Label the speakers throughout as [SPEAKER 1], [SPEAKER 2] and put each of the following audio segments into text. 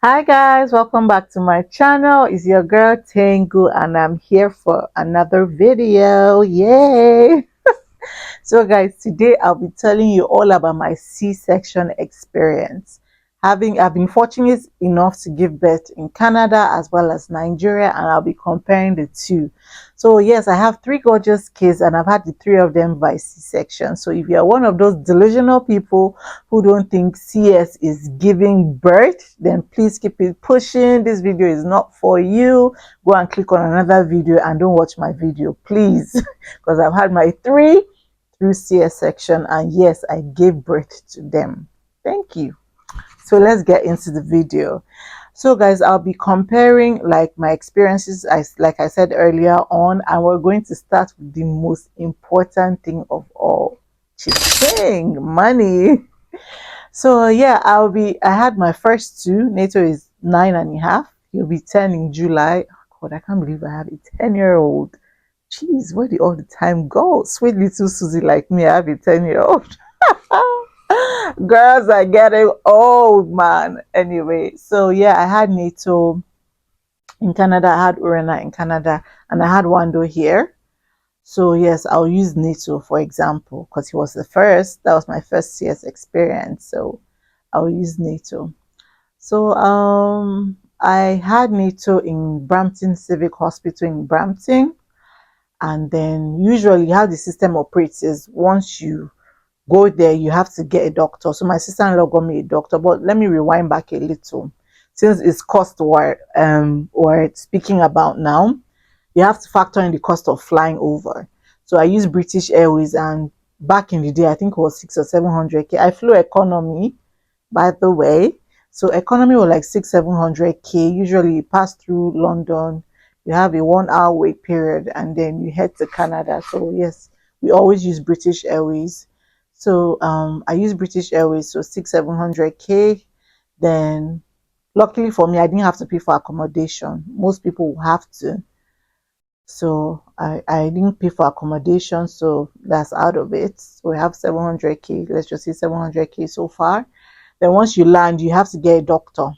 [SPEAKER 1] Hi guys, welcome back to my channel. It's your girl Terngu and I'm here for another video. Yay! So guys, today I'll be telling you all about my C-section experience. I've been fortunate enough to give birth in Canada as well as Nigeria, and I'll be comparing the two. So yes, I have three gorgeous kids and I've had the three of them by C-section. So if you're one of those delusional people who don't think CS is giving birth, then please keep it pushing. This video is not for you. Go and click on another video and don't watch my video, please, because I've had my three through CS section, and yes, I gave birth to them. Thank you. So let's get into the video. So guys, I'll be comparing like my experiences, like I said earlier on, and we're going to start with the most important thing of all, ching, money. So yeah, I had my first two. Nato is 9.5. He'll be 10 in July. Oh, God, I can't believe I have a 10-year-old. Jeez, where did all the time go? Sweet little Susie like me, I have a 10-year-old. Girls are getting old, man. Anyway, so yeah, I had Nato in Canada, I had Urena in Canada, and I had Wando here. So yes, I'll use Nato for example, because he was the first. That was my first CS experience. So I'll use Nato. So I had Nato in Brampton Civic Hospital in Brampton. And then usually how the system operates is once you go there, you have to get a doctor. So my sister-in-law got me a doctor, but let me rewind back a little. Since it's cost we're speaking about now, you have to factor in the cost of flying over. So I used British Airways, and back in the day, I think it was 600 or 700K. I flew economy, by the way. So economy was like 600-700K. Usually you pass through London, you have a 1 hour wait period, and then you head to Canada. So yes, we always use British Airways. So I use British Airways, so 600-700K. Then luckily for me, I didn't have to pay for accommodation. Most people will have to. So I didn't pay for accommodation, so that's out of it. So we have 700K. Let's just say 700K so far. Then once you land, you have to get a doctor.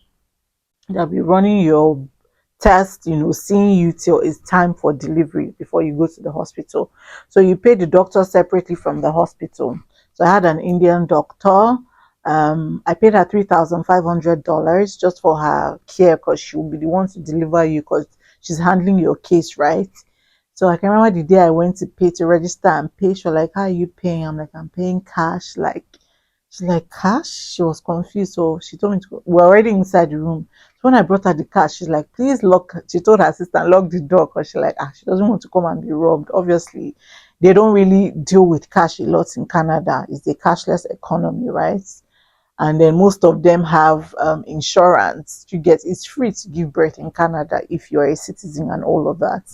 [SPEAKER 1] They'll be running your test, seeing you till it's time for delivery before you go to the hospital. So you pay the doctor separately from the hospital. So I had an Indian doctor. I paid her $3,500 just for her care, because she will be the one to deliver you, because she's handling your case, right? So I can remember the day I went to pay to register and pay. She was like, "How are you paying?" I'm like, "I'm paying cash." She's like, "Cash?" She was confused. So she told me we're already inside the room. So when I brought her the cash, she's like, "Please lock." She told her assistant, "Lock the door," because she's like, she doesn't want to come and be robbed. Obviously, they don't really deal with cash a lot in Canada. It's a cashless economy, right? And then most of them have insurance. It's free to give birth in Canada if you're a citizen and all of that.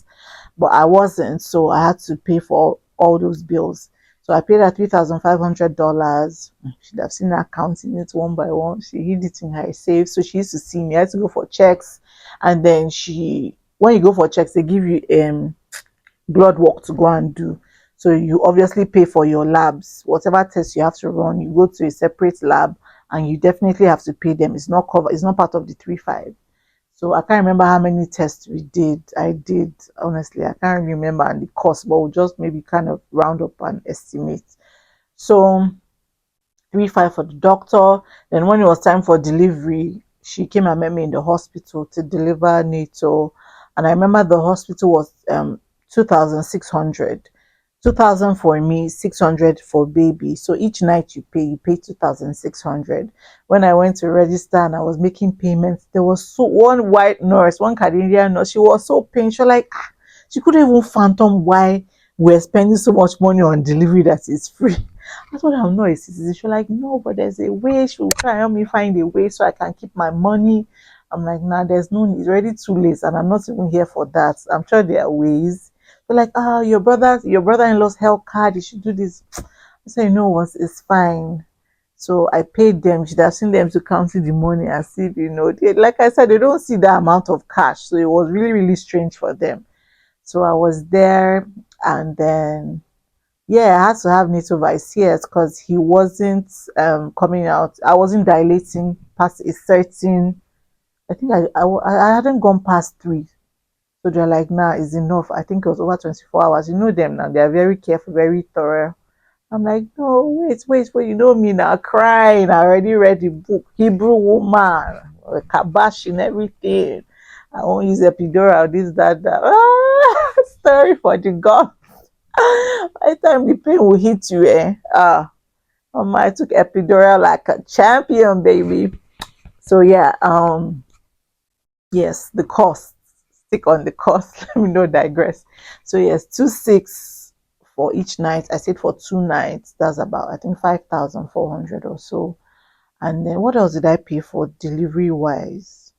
[SPEAKER 1] But I wasn't, so I had to pay for all those bills. So I paid her $3,500. She'd have seen her counting it one by one. She hid it in her safe. So she used to see me. I had to go for checks. And then when you go for checks, they give you blood work to go and do. So you obviously pay for your labs. Whatever tests you have to run, you go to a separate lab, and you definitely have to pay them. It's not covered. It's not part of the 3.5. So I can't remember how many tests we did. I did, honestly, I can't remember and the cost, but we'll just maybe kind of round up and estimate. So 3.5 for the doctor. Then when it was time for delivery, she came and met me in the hospital to deliver Nato. And I remember the hospital was 2,600. 2,000 for me, 600 for baby. So each night you pay 2,600. When I went to register and I was making payments, there was one white nurse, one Canadian nurse. She was so pained. She was like, she couldn't even fathom why we're spending so much money on delivery that is free. I told her I'm not a citizen. She was like, no, but there's a way. She will try and help me find a way so I can keep my money. I'm like, nah, there's no need. It's already too late, and I'm not even here for that. I'm sure there are ways. They're like, your brother-in-law's health card, you should do this. I said, it's fine. So I paid them. Should have seen them to counting the money as if, like I said, they don't see that amount of cash. So it was really, really strange for them. So I was there, and then, yeah, I had to have Nato by CS because he wasn't coming out. I wasn't dilating past a certain I think I hadn't gone past 3. So they're like, nah, it's enough. I think it was over 24 hours. You know them now. They're very careful, very thorough. I'm like, no, wait. You know me now, crying. I already read the book, Hebrew woman, kabash and everything. I won't use epidural, this, that. Story for the God. By the time the pain will hit you, I took epidural like a champion, baby. So yeah, yes, the cost. Stick on the cost. Let me not digress. So yes, 2,600 for each night. I said for 2 nights. That's about, I think, 5,400 or so. And then what else did I pay for delivery wise?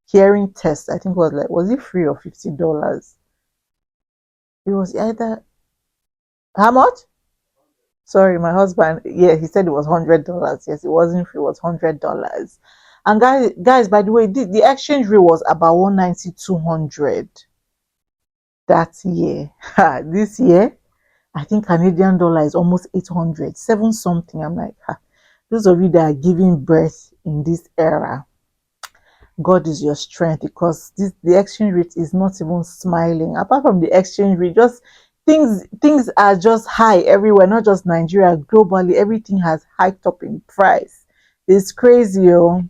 [SPEAKER 1] Hearing test. I think was it free or $50? It was either how much? Sorry, my husband. Yeah, he said it was $100. Yes, it wasn't free. It was $100. And guys, by the way, the exchange rate was about 190, 200 that year. This year, I think Canadian dollar is almost 800, 7 something. I'm like, those of you that are giving birth in this era, God is your strength, because the exchange rate is not even smiling. Apart from the exchange rate, just things are just high everywhere, not just Nigeria, globally. Everything has hiked up in price. It's crazy, oh.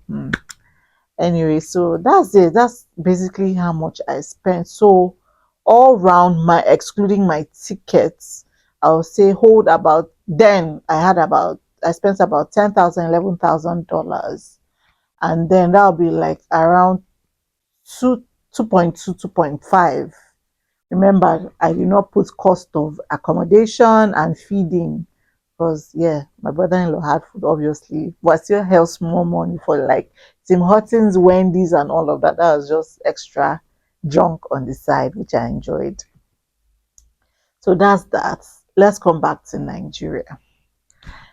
[SPEAKER 1] Anyway, so that's it. That's basically how much I spent. So all round, my excluding my tickets, I'll say hold about, then I spent about 10,000, $11,000, and then that'll be like around 2.2, 2.5. Remember, I did not put cost of accommodation and feeding, because yeah, my brother-in-law had food obviously, but I still held small money for like Tim Hortons, Wendy's, and all of that. That was just extra junk on the side, which I enjoyed. So that's that. Let's come back to Nigeria.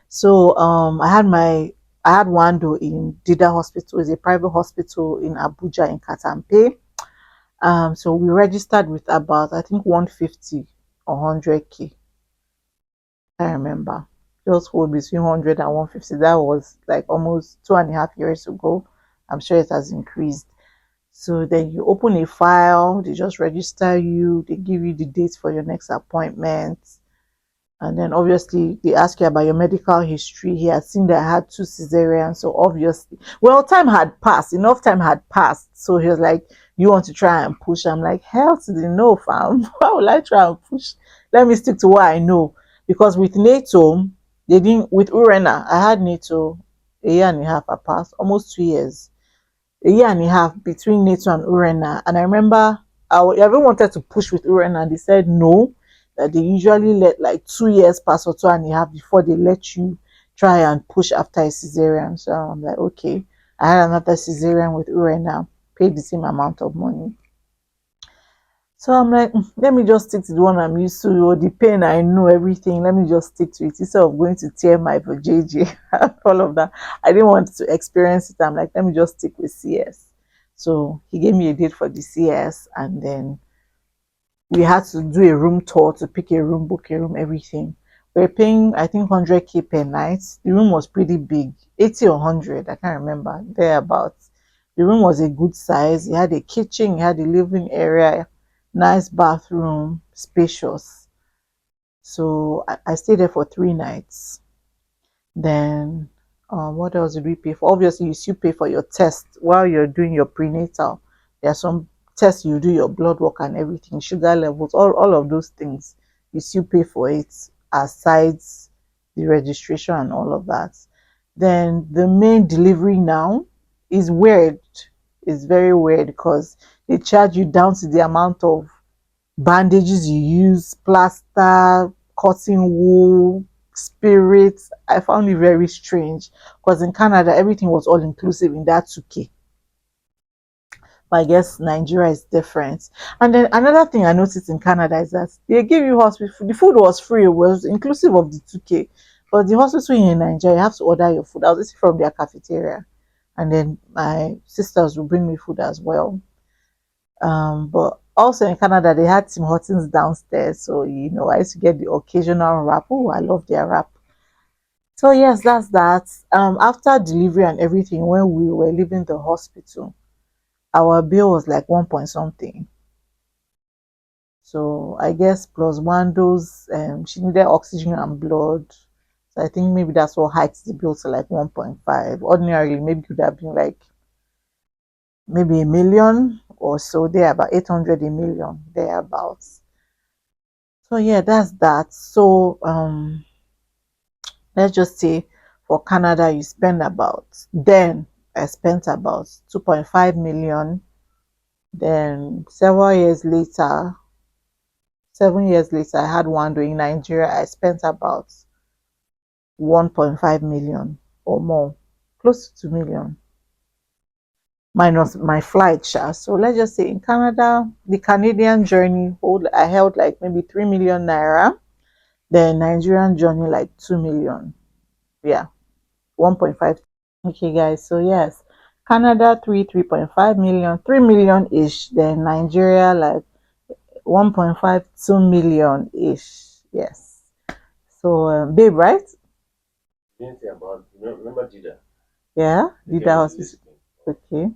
[SPEAKER 1] So I had Wando in Dida Hospital. It's a private hospital in Abuja in Katampe. So we registered with about, I think, 150 or 100K. I remember. Just hold between 100 and 150. That was like almost 2.5 years ago. I'm sure it has increased. So then you open a file, they just register you, they give you the dates for your next appointment. And then obviously they ask you about your medical history. He had seen that I had 2 cesareans. So obviously, well, time had passed. Enough time had passed. So he was like, you want to try and push? I'm like, hell to the no, fam. Why would I try and push? Let me stick to what I know. Because with NATO, they didn't, with Urena, I had NATO a year and a half apart, almost 2 years. A year and a half between NATO and Urena. And I remember everyone wanted to push with Urena, and they said no, that they usually let like 2 years pass or 2.5 before they let you try and push after a cesarean. So I'm like, okay. I had another cesarean with Urena, paid the same amount of money. So I'm like, let me just stick to the one I'm used to, or the pain I know everything. Let me just stick to it instead of going to tear my vajayjay, all of that. I didn't want to experience it. I'm like, let me just stick with CS. So he gave me a date for the CS, and then we had to do a room tour to pick a room, book a room, everything. We are paying, I think, 100K per night. The room was pretty big, 80 or 100, I can't remember, thereabouts. The room was a good size. It had a kitchen, it had a living area, nice bathroom, spacious. So I stayed there for 3 nights. Then what else did we pay for? Obviously, you still pay for your test while you're doing your prenatal. There are some tests, you do your blood work and everything, sugar levels, all of those things. You still pay for it aside the registration and all of that. Then the main delivery now is weird. It's very weird because they charge you down to the amount of bandages you use, plaster, cotton wool, spirits. I found it very strange because in Canada everything was all inclusive in that 2K. But I guess Nigeria is different. And then another thing I noticed in Canada is that they give you hospital food. The food was free, it was inclusive of the 2K. But the hospital in Nigeria, you have to order your food. I was eating from their cafeteria. And then my sisters will bring me food as well. But also in Canada, they had Tim Hortons downstairs. So, I used to get the occasional wrap. Oh, I love their wrap. So, yes, that's that. After delivery and everything, when we were leaving the hospital, our bill was like 1 point something. So I guess plus one dose, she needed oxygen and blood. So I think maybe that's what hikes the bill to like 1.5. Ordinarily, maybe it could have been like maybe a million or so. There about 800 a million thereabouts. So yeah, that's that. So let's just say for Canada you spend about, then I spent about 2.5 million. Then 7 years later, I had one in Nigeria. I spent about 1.5 million or more, close to 2 million, minus my flight charge. So let's just say in Canada, the Canadian journey I held like maybe 3 million naira. The Nigerian journey like 2 million. Yeah, 1.5. Okay, guys. So yes, Canada 3.5 million, 3 million ish. Then Nigeria like 1.5, 2 million ish. Yes. So, babe, right?
[SPEAKER 2] Didn't say about, remember Dida?
[SPEAKER 1] Yeah, Dida Hospital. Okay.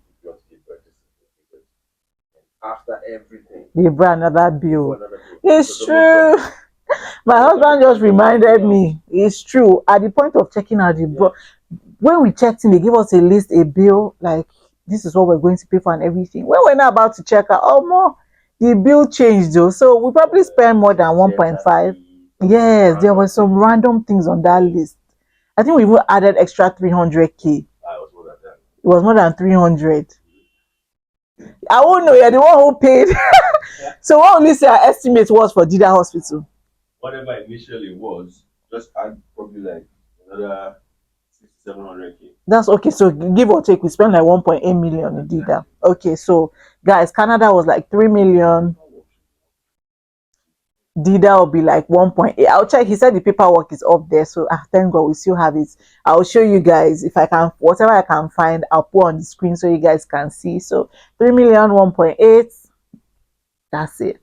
[SPEAKER 2] After everything,
[SPEAKER 1] They brought another bill. It's
[SPEAKER 2] So
[SPEAKER 1] true. My husband just reminded me. It's true. At the point of checking out the bill, when we checked in, they gave us a list, a bill, like this is what we're going to pay for and everything. When we're not about to check out, oh more, the bill changed though. So we probably spent more than 1.5. Yes, there were some random things on that list. I think we even added extra 300k. It was more than 300. I won't know. You're the one who paid. So what will you say our estimate was for Dida Hospital?
[SPEAKER 2] Whatever initially was, just add probably like another 700k.
[SPEAKER 1] That's okay. So give or take, we spent like 1.8 million in Dida. Okay, so guys, Canada was like 3 million. Dida will be like 1.8. I'll check. He said the paperwork is up there. So thank God we still have it. I'll show you guys if I can, whatever I can find, I'll put on the screen so you guys can see. So 3 million, 1.8. That's it.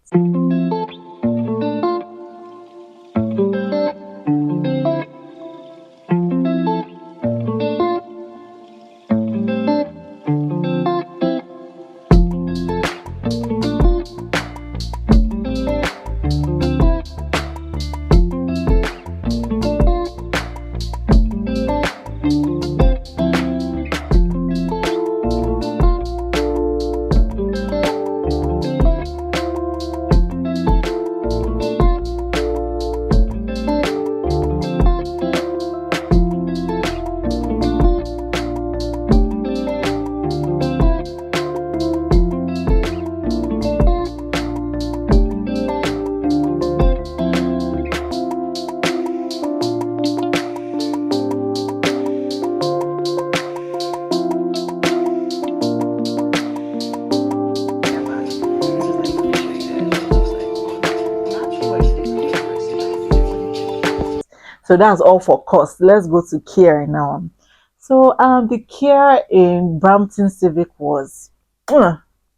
[SPEAKER 1] So that's all for cost. Let's go to care now. So the care in Brampton Civic was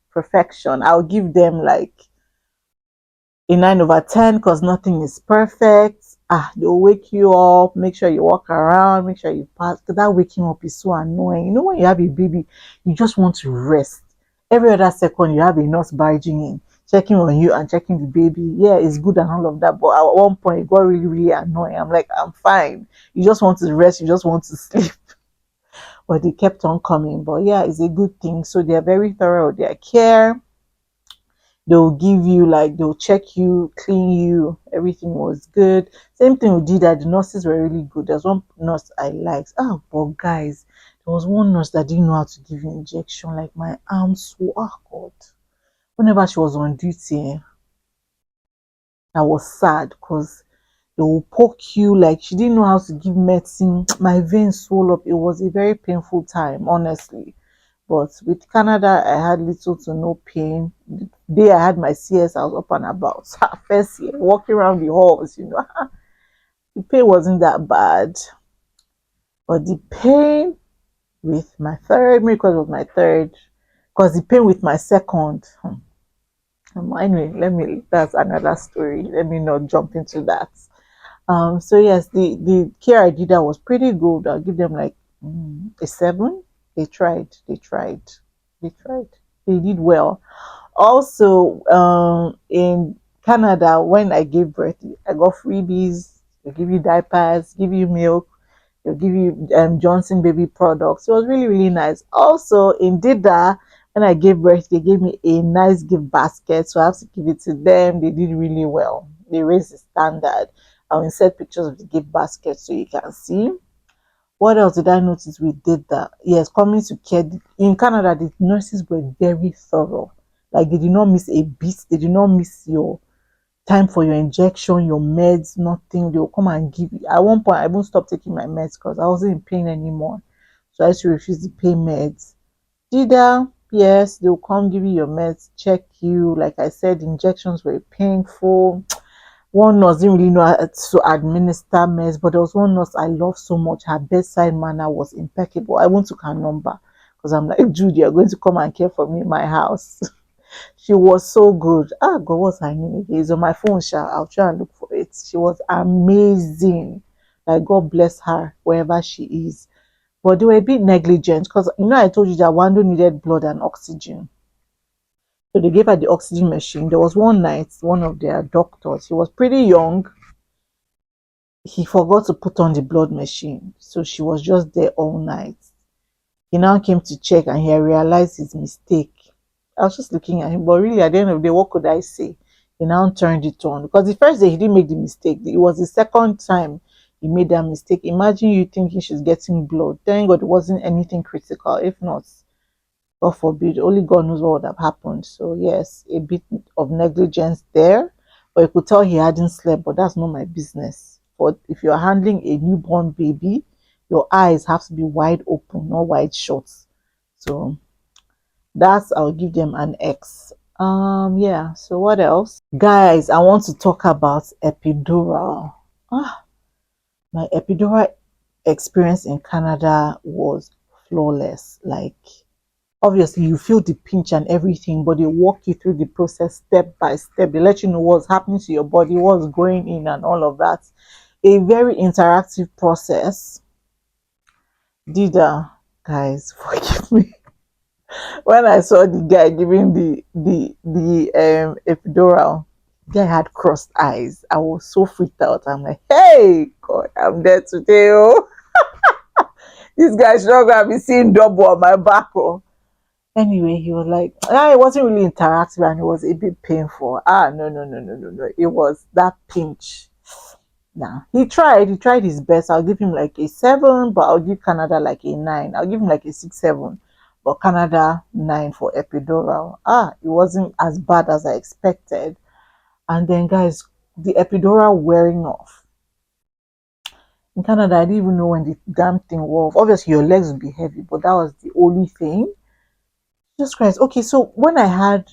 [SPEAKER 1] perfection. I'll give them like a 9/10 because nothing is perfect. They'll wake you up, make sure you walk around, make sure you pass. Because that waking up is so annoying. You know, when you have a baby, you just want to rest. Every other second, you have a nurse barging in, checking on you and checking the baby. Yeah, it's good and all of that. But at one point, it got really, really annoying. I'm like, I'm fine. You just want to rest, you just want to sleep. But they kept on coming. But yeah, it's a good thing. So they're very thorough with their care. They'll give you, like, they'll check you, clean you, everything was good. Same thing we did that. The nurses were really good. There's one nurse I liked. But guys, there was one nurse that didn't know how to give you injection. Like, my arms so God. Whenever she was on duty, I was sad because they will poke you. Like, she didn't know how to give medicine. My veins swelled up. It was a very painful time, honestly. But with Canada, I had little to no pain. The day I had my CS, I was up and about. First year, walking around the halls, the pain wasn't that bad. But the pain with my third, maybe because of my third, because the pain with my second, anyway, that's another story. Let me not jump into that. So yes, the care I did that was pretty good. I'll give them like a 7. They tried. They did well. Also, in Canada, when I gave birth, I got freebies. They give you diapers, give you milk, they'll give you Johnson baby products. It was really, really nice. Also, in Dida, when I gave birth, they gave me a nice gift basket. So I have to give it to them. They did really well. They raised the standard. I'll insert pictures of the gift basket so you can see. What else did I notice we did that? Yes, coming to care. In Canada, the nurses were very thorough. Like they did not miss a beat. They did not miss your time for your injection, your meds, nothing. They'll come and give you. At one point, I even stopped taking my meds because I wasn't in pain anymore. So I used to refuse to pay meds. Dida, yes, they'll come give you your meds, check you. Like I said, injections were painful. One nurse didn't really know how to administer meds, but there was one nurse I loved so much. Her bedside manner was impeccable. I won't took her number because I'm like, Judy, you're going to come and care for me in my house. She was so good. Ah, God, what's her name again? It's on my phone, Sha. I'll try and look for it. She was amazing. Like, God bless her, wherever she is. But they were a bit negligent because, I told you that Wando needed blood and oxygen. So they gave her the oxygen machine. There was one night, one of their doctors, he was pretty young. He forgot to put on the blood machine. So she was just there all night. He now came to check and he realized his mistake. I was just looking at him, but really at the end of the day, what could I say? He now turned it on because the first day he didn't make the mistake. It was the second time he made that mistake. Imagine you thinking she's getting blood. Thank God it wasn't anything critical. If not, God forbid, only God knows what would have happened. So yes, a bit of negligence there, but you could tell he hadn't slept. But that's not my business. But if you're handling a newborn baby, your eyes have to be wide open, not wide shut. So that's I'll give them an X. Yeah, so what else? Guys, I want to talk about epidural. Ah, my epidural experience in Canada was flawless. Like obviously you feel the pinch and everything, but they walk you through the process step by step. They let you know what's happening to your body, what's going in and all of that. A very interactive process. Dida, guys, forgive me. When I saw the guy giving the epidural, the guy had crossed eyes. I was so freaked out. I'm like, hey, God, I'm dead today. Oh, this guy's not gonna be seeing double on my back. Oh, anyway, he was like, it wasn't really interactive and it was a bit painful. Ah, no, no, no, no, no, no. It was that pinch. Nah, he tried his best. I'll give him like a 7, but I'll give Canada like a 9. I'll give him like a 6, 7, but Canada 9 for epidural. It wasn't as bad as I expected. And then, guys, the epidural wearing off. In Canada, I didn't even know when the damn thing wore off. Obviously, your legs would be heavy, but that was the only thing. Jesus Christ. Okay, so when I had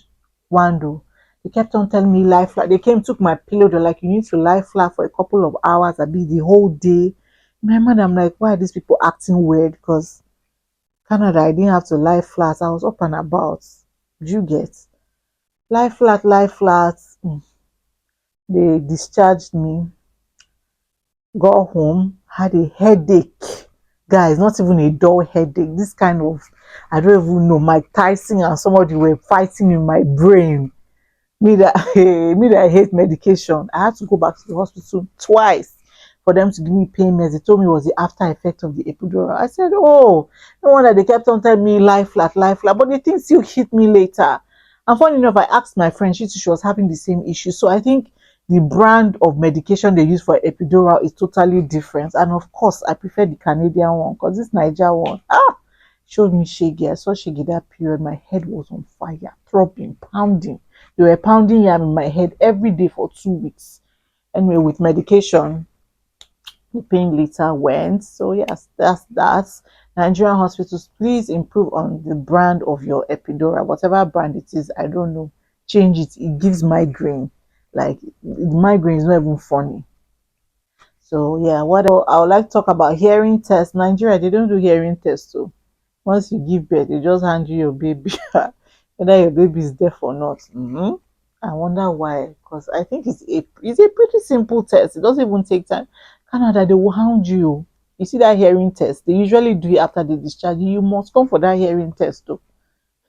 [SPEAKER 1] Wando, they kept on telling me lie flat. They came, took my pillow. They're like, you need to lie flat for a couple of hours. I'll be the whole day. In my mind, I'm like, why are these people acting weird? Because Canada, I didn't have to lie flat. I was up and about. Do you get? Lie flat, lie flat. They discharged me, got home, had a headache. Guys, not even a dull headache. This kind of, I don't even know, Mike Tyson and somebody were fighting in my brain. Me that me that I hate medication. I had to go back to the hospital twice for them to give me pain meds. They told me it was the after effect of the epidural. I said, oh, no wonder they kept on telling me lie flat, lie flat. But the thing still hit me later. And funny enough, I asked my friend, she was having the same issue. So I think the brand of medication they use for epidural is totally different. And of course, I prefer the Canadian one because this Niger one, showed me shaggy. I saw shaggy that period. My head was on fire, throbbing, pounding. They were pounding yam in my head every day for 2 weeks. Anyway, with medication, the pain later went. So yes, that's that. Nigerian hospitals, please improve on the brand of your epidural, whatever brand it is. I don't know. Change it. It gives migraine. Like the migraine is not even funny. So yeah, what else? I would like to talk about hearing tests. Nigeria, they don't do hearing tests. So once you give birth, they just hand you your baby, whether your baby is deaf or not. I wonder why. Because I think it's a pretty simple test. It doesn't even take time. Canada, they will hound you. You see that hearing test? They usually do it after they discharge you. You must come for that hearing test, though.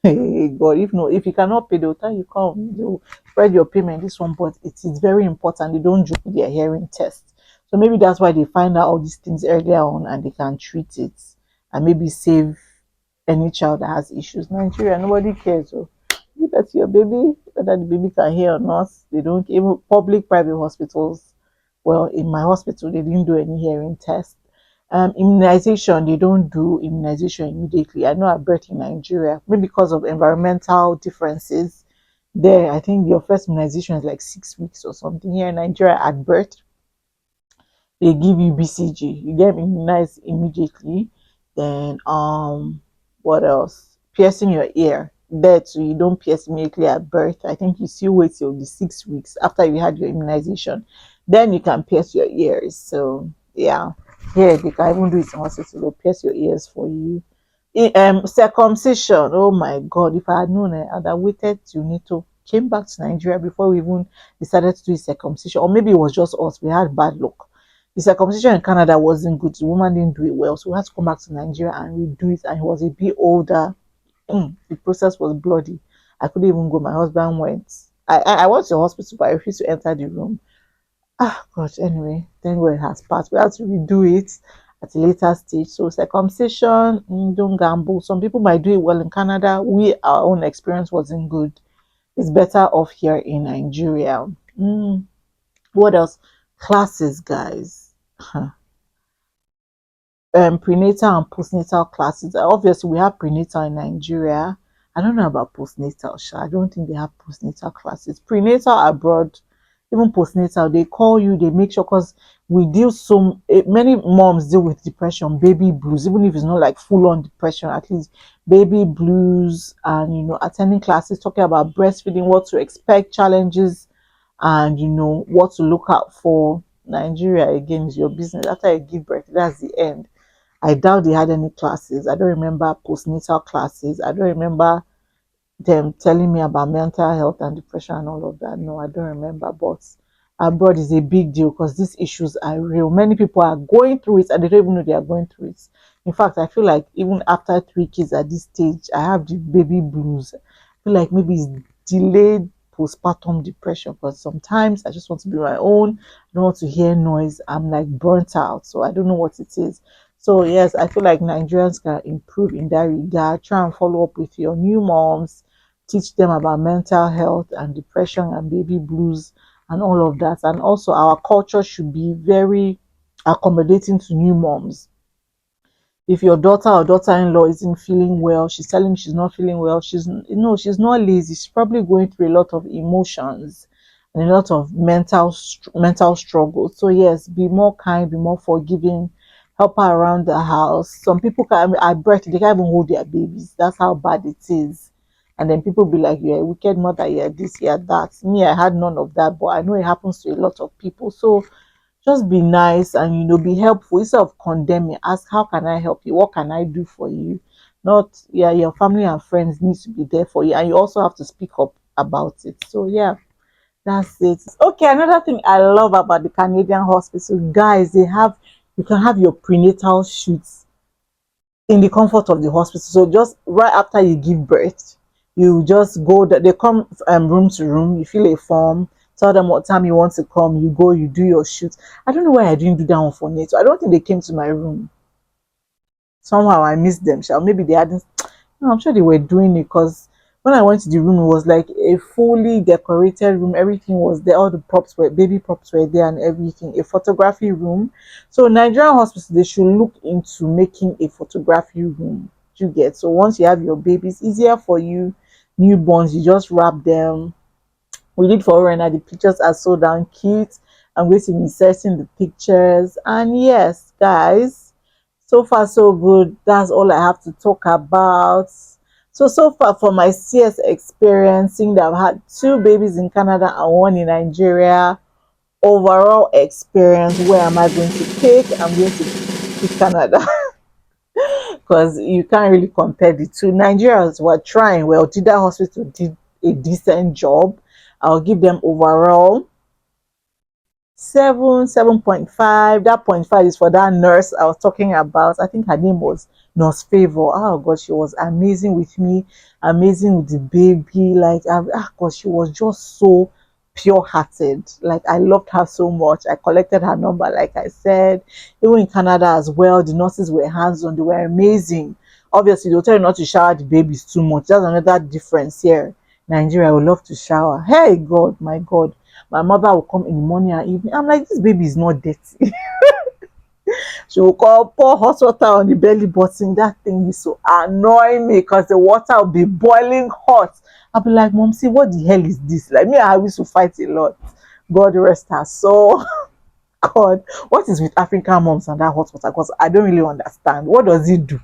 [SPEAKER 1] Hey God, if no, if you cannot pay, they'll tell you come, they'll spread your payment. This one, but it is very important. They don't joke with their hearing test. So maybe that's why they find out all these things earlier on and they can treat it and maybe save any child that has issues. Nigeria, nobody cares. So you bet your baby, whether the baby can hear or not. They don't even public private hospitals. Well, in my hospital, they didn't do any hearing test. Immunization, they don't do immunization immediately. I know at birth in Nigeria, maybe because of environmental differences. There, I think your first immunization is like 6 weeks or something. Here in Nigeria, at birth, they give you BCG. You get immunized immediately. Then what else? Piercing your ear. There too, you don't pierce immediately at birth. I think you still wait till the 6 weeks after you had your immunization. Then you can pierce your ears. So yeah. Here they can even do it in hospital. They'll pierce your ears for you. Circumcision. Oh my god, if I had known it, I'd have waited till Nito came back to Nigeria before we even decided to do circumcision. Or maybe it was just us. We had bad luck. The circumcision in Canada wasn't good. The woman didn't do it well, so we had to come back to Nigeria and redo it. And he was a bit older. The process was bloody. I couldn't even go. My husband went. I went to the hospital, but I refused to enter the room. Ah, God. Anyway, then when it has passed, we had to redo it at a later stage. So circumcision, don't gamble. Some people might do it well in Canada. Our own experience wasn't good. It's better off here in Nigeria. What else? Classes, guys. Prenatal and postnatal classes. Obviously, we have prenatal in Nigeria. I don't know about postnatal. I don't think they have postnatal classes. Prenatal abroad, even postnatal, they call you. They make sure because we deal many moms deal with depression, baby blues, even if it's not like full on depression. At least baby blues, and attending classes, talking about breastfeeding, what to expect, challenges, and what to look out for. Nigeria again is your business. After you give birth, that's the end. I doubt they had any classes. I don't remember postnatal classes. I don't remember them telling me about mental health and depression and all of that. No, I don't remember. But abroad is a big deal because these issues are real. Many people are going through it and they don't even know they are going through it. In fact, I feel like even after 3 kids at this stage, I have the baby blues. I feel like maybe it's delayed postpartum depression because sometimes I just want to be my own. I don't want to hear noise. I'm like burnt out. So I don't know what it is. So yes, I feel like Nigerians can improve in that regard. Try and follow up with your new moms, teach them about mental health and depression and baby blues and all of that. And also our culture should be very accommodating to new moms. If your daughter or daughter-in-law isn't feeling well, she's telling me she's not feeling well, she's not lazy, she's probably going through a lot of emotions and a lot of mental struggles. So yes, be more kind, be more forgiving, help her around the house. Some people can at birth they can't even hold their babies. That's how bad it is. And then people be like, you're a wicked mother, you're this, you're that. Me, I had none of that, but I know it happens to a lot of people. So just be nice and be helpful instead of condemning. Ask, how can I help you? What can I do for you? Not, yeah, your family and friends need to be there for you, and you also have to speak up about it. So yeah, that's it. Okay, another thing I love about the Canadian hospital, guys, you can have your prenatal shoots in the comfort of the hospital. So just right after you give birth, you just go. They come room to room. You fill a form. Tell them what time you want to come. You go. You do your shoot. I don't know why I didn't do that one for NATO. I don't think they came to my room. Somehow I missed them. Maybe they hadn't. No, I'm sure they were doing it because when I went to the room, it was like a fully decorated room. Everything was there. All the baby props were there and everything. A photography room. So Nigerian hospitals, they should look into making a photography room. You get so once you have your babies, easier for you. Newborns, you just wrap them. We did for Rena. The pictures are so damn cute. I'm going to be inserting the pictures. And yes, guys, so far so good. That's all I have to talk about. So far for my CS experience, seeing that I've had 2 babies in Canada and 1 in Nigeria. Overall experience, where am I going to pick? I'm going to pick Canada because you can't really compare the two. Nigerians were trying well. Dida Hospital did a decent job. I'll give them overall 7.5. That 0.5 is for that nurse I was talking about. I think her name was Nurse Favor. Oh god, she was amazing with me, amazing with the baby. Like, god, she was just so pure hearted. Like, I loved her so much. I collected her number, like I said. Even in Canada as well, the nurses were hands on, they were amazing. Obviously, they'll tell you not to shower the babies too much. That's another difference here. Nigeria, I would love to shower. Hey god, my god, my mother will come in the morning and evening. I'm like, this baby is not dirty. She will call, pour hot water on the belly button. That thing is so annoying me because the water will be boiling hot. I'll be like, Mom, see, what the hell is this? Like, me and her used to fight a lot. God rest her soul. God, what is with African moms and that hot water? Because I don't really understand. What does it do?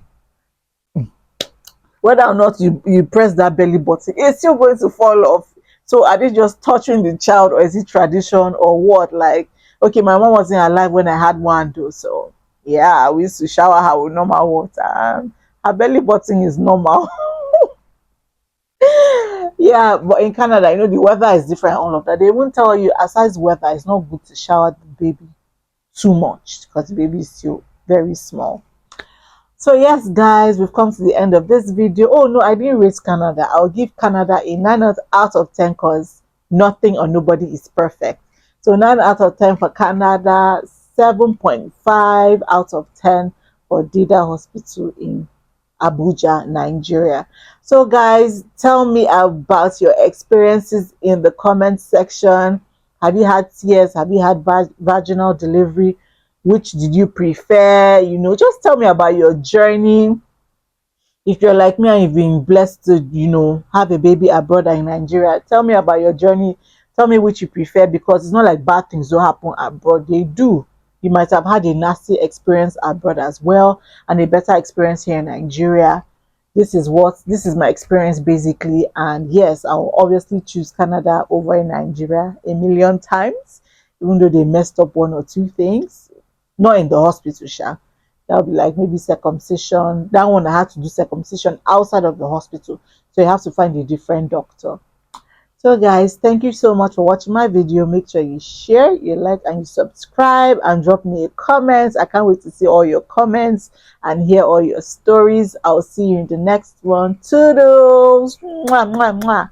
[SPEAKER 1] Whether or not you press that belly button, it's still going to fall off. So are they just touching the child, or is it tradition, or what? Like, okay, my mom wasn't alive when I had one though, so yeah, we used to shower her with normal water. Her belly button is normal. Yeah, but in Canada, the weather is different, all of that. They won't tell you, aside weather, it's not good to shower the baby too much because the baby is still very small. So yes, guys, we've come to the end of this video. Oh no, I didn't rate Canada. I'll give Canada a 9 out of 10 because nothing or nobody is perfect. So 9 out of 10 for Canada, 7.5 out of 10 for Dida Hospital in Abuja, Nigeria. So guys, tell me about your experiences in the comment section. Have you had tears? Have you had vaginal delivery? Which did you prefer? Just tell me about your journey. If you're like me and you've been blessed to have a baby abroad or in Nigeria, tell me about your journey. Tell me which you prefer, because it's not like bad things don't happen abroad. They do. You might have had a nasty experience abroad as well, and a better experience here in Nigeria. This is my experience basically, and yes, I'll obviously choose Canada over Nigeria a million times, even though they messed up one or two things. Not in the hospital, sha. That would be like maybe circumcision. That one I had to do circumcision outside of the hospital, so you have to find a different doctor. So guys, thank you so much for watching my video. Make sure you share, you like, and you subscribe, and drop me a comment. I can't wait to see all your comments and hear all your stories. I'll see you in the next one. Toodles. Mwah, mwah, mwah.